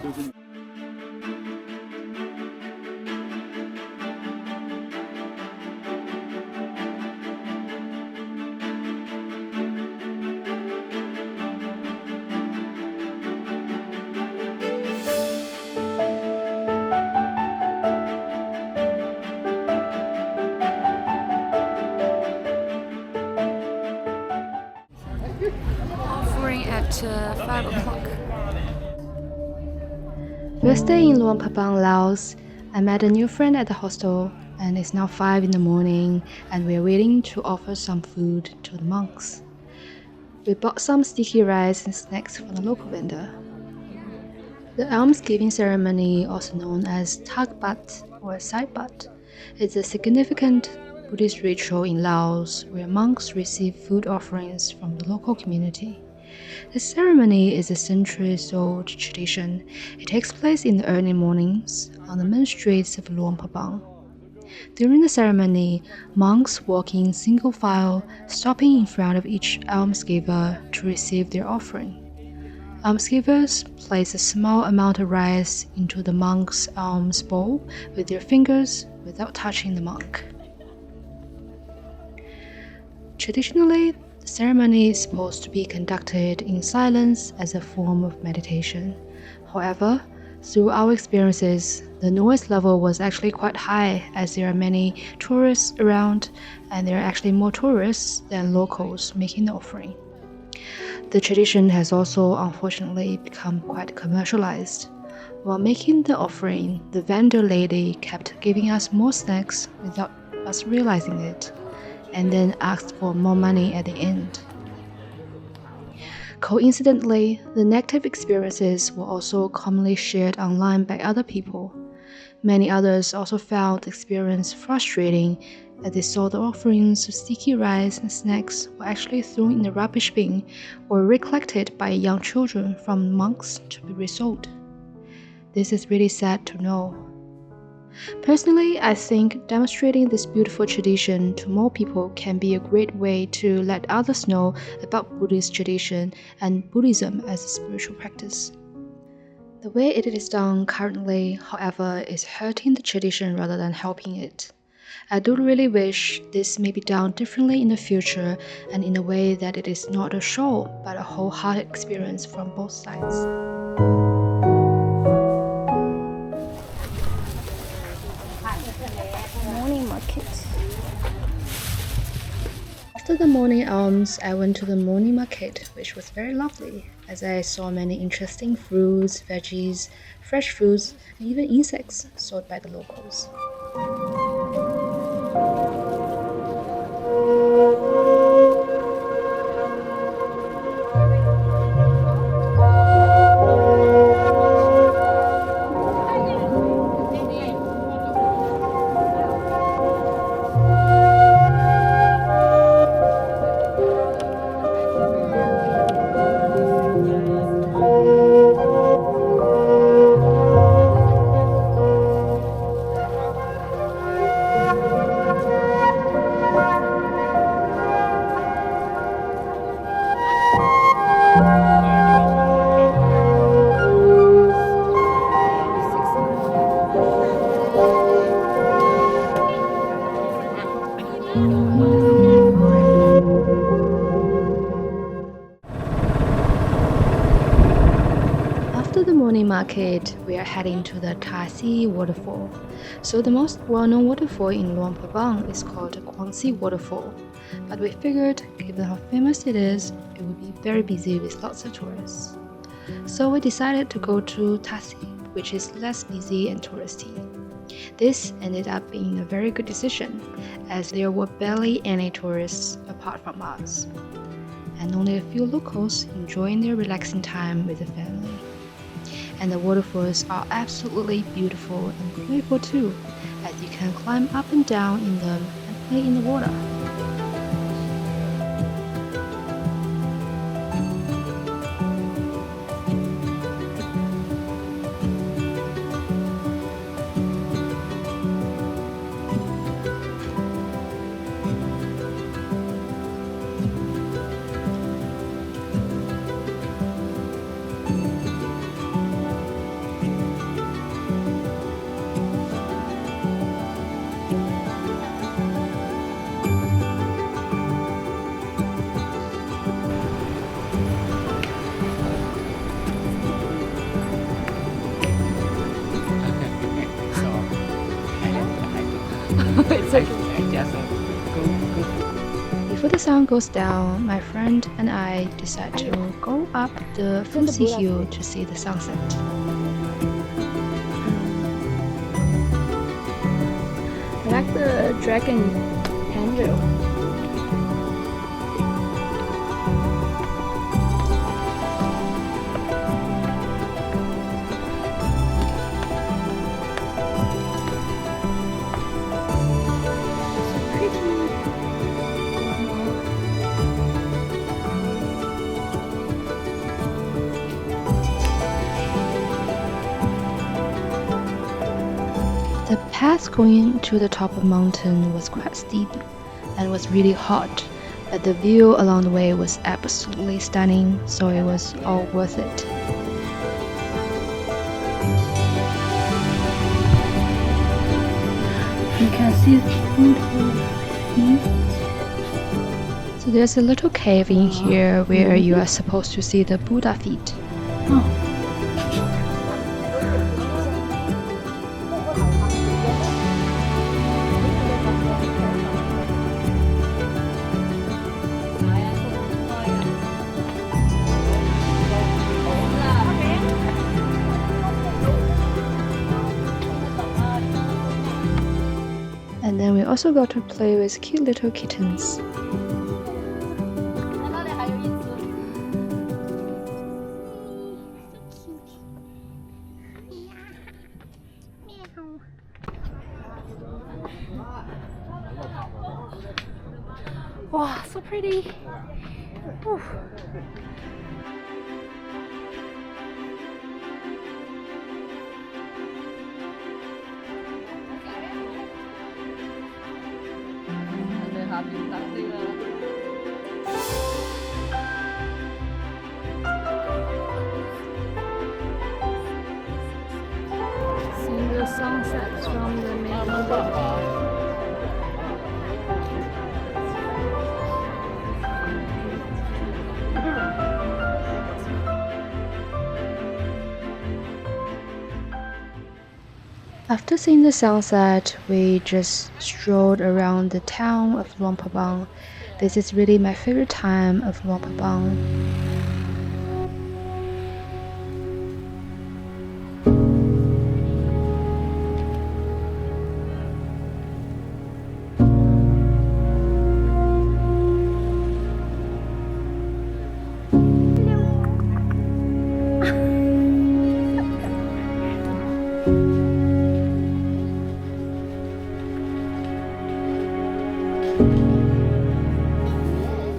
Offering at 5 o'clock. We're staying in Luang Prabang, Laos. I met a new friend at the hostel, and it's now 5 in the morning, and we're waiting to offer some food to the monks. We bought some sticky rice and snacks from the local vendor. The almsgiving ceremony, also known as Takbat or Saibat, is a significant Buddhist ritual in Laos where monks receive food offerings from the local community. The ceremony is a centuries-old tradition. It takes place in the early mornings on the main streets of Luang Prabang. During the ceremony, monks walk in single file, stopping in front of each almsgiver to receive their offering. Almsgivers place a small amount of rice into the monk's alms bowl with their fingers without touching the monk. Traditionally, the ceremony is supposed to be conducted in silence as a form of meditation. However, through our experiences, the noise level was actually quite high as there are many tourists around, and there are actually more tourists than locals making the offering. The tradition has also unfortunately become quite commercialized. While making the offering, the vendor lady kept giving us more snacks without us realizing it, and then asked for more money at the end. Coincidentally, the negative experiences were also commonly shared online by other people. Many others also found the experience frustrating as they saw the offerings of sticky rice and snacks were actually thrown in the rubbish bin or recollected by young children from monks to be resold. This is really sad to know. Personally, I think demonstrating this beautiful tradition to more people can be a great way to let others know about Buddhist tradition and Buddhism as a spiritual practice. The way it is done currently, however, is hurting the tradition rather than helping it. I do really wish this may be done differently in the future and in a way that it is not a show but a wholehearted experience from both sides. Morning market. After the morning alms, I went to the morning market, which was very lovely, as I saw many interesting fruits, veggies, fresh foods, and even insects sold by the locals. After the morning market, we are heading to the Tat Sae Waterfall. So the most well-known waterfall in Luang Prabang is called the Kuang Si waterfall. But we figured, given how famous it is, it would be very busy with lots of tourists. So we decided to go to Tat Sae, which is less busy and touristy. This ended up being a very good decision, as there were barely any tourists apart from us, and only a few locals enjoying their relaxing time with the family. And the waterfalls are absolutely beautiful and playful too, as you can climb up and down in them and play in the water. sun goes down, my friend and I decide to go up the Phousi hill to see the sunset. I like the dragon handle. The path going to the top of the mountain was quite steep and was really hot, but the view along the way was absolutely stunning, so it was all worth it. You can see beautiful feet. So there's a little cave in here where you are supposed to see the Buddha feet. Oh. And then we also got to play with cute little kittens. Wow, so pretty. Whew. Seeing the sunsets from the main building. After seeing the sunset, we just strolled around the town of Luang Prabang. This is really my favorite time of Luang Prabang.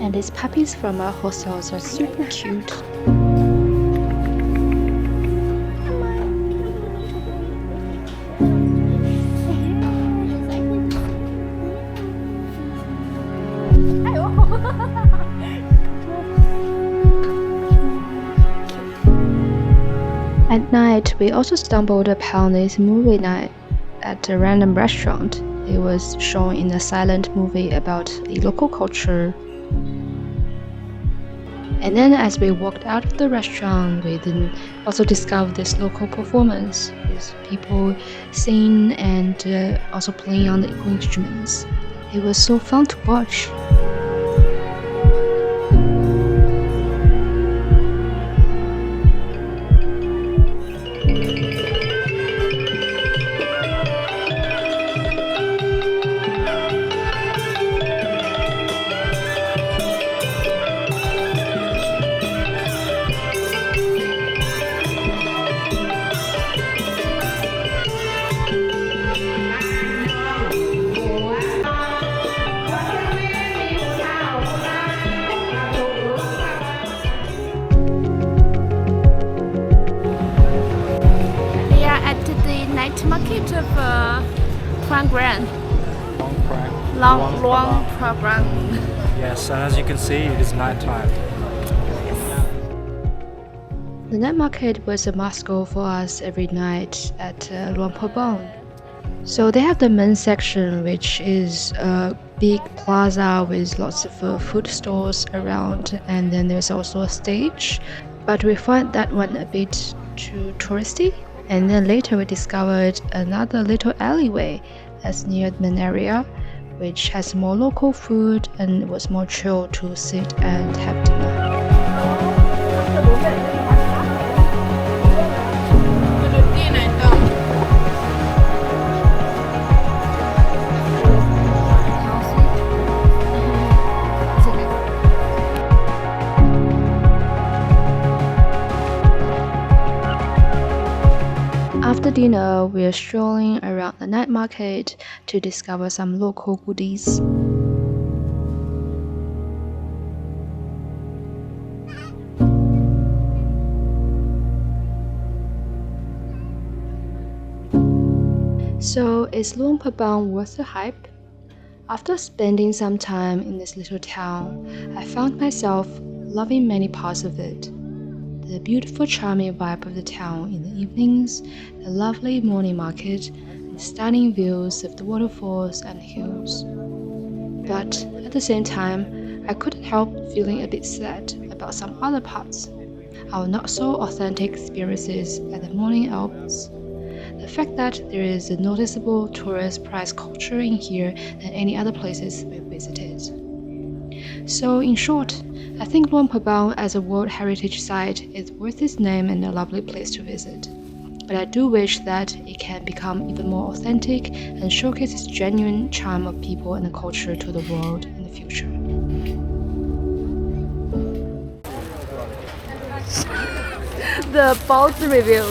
And these puppies from our hostels are super cute. At night, we also stumbled upon this movie night at a random restaurant. It was shown in a silent movie about the local culture. And then as we walked out of the restaurant, we then also discovered this local performance with people singing and also playing on the equal instruments. It was so fun to watch. Market of Prabang. Luang Prabang. Yes, and as you can see, it is nighttime. The night market was a must go for us every night at Luang Prabang. So they have the men's section, which is a big plaza with lots of food stores around, and then there's also a stage. But we find that one a bit too touristy. And then later we discovered another little alleyway that's near the main area which has more local food and it was more chill to sit and have dinner. After dinner, we are strolling around the night market to discover some local goodies. So, is Luang Prabang worth the hype? After spending some time in this little town, I found myself loving many parts of it. The beautiful charming vibe of the town in the evenings, the lovely morning market, and the stunning views of the waterfalls and hills. But at the same time, I couldn't help feeling a bit sad about some other parts. Our not so authentic experiences at the morning Alms. The fact that there is a noticeable tourist price culture in here than any other places we've visited. So in short, I think Luang Prabang as a World Heritage Site is worth its name and a lovely place to visit. But I do wish that it can become even more authentic and showcase its genuine charm of people and the culture to the world in the future. The Phousi review.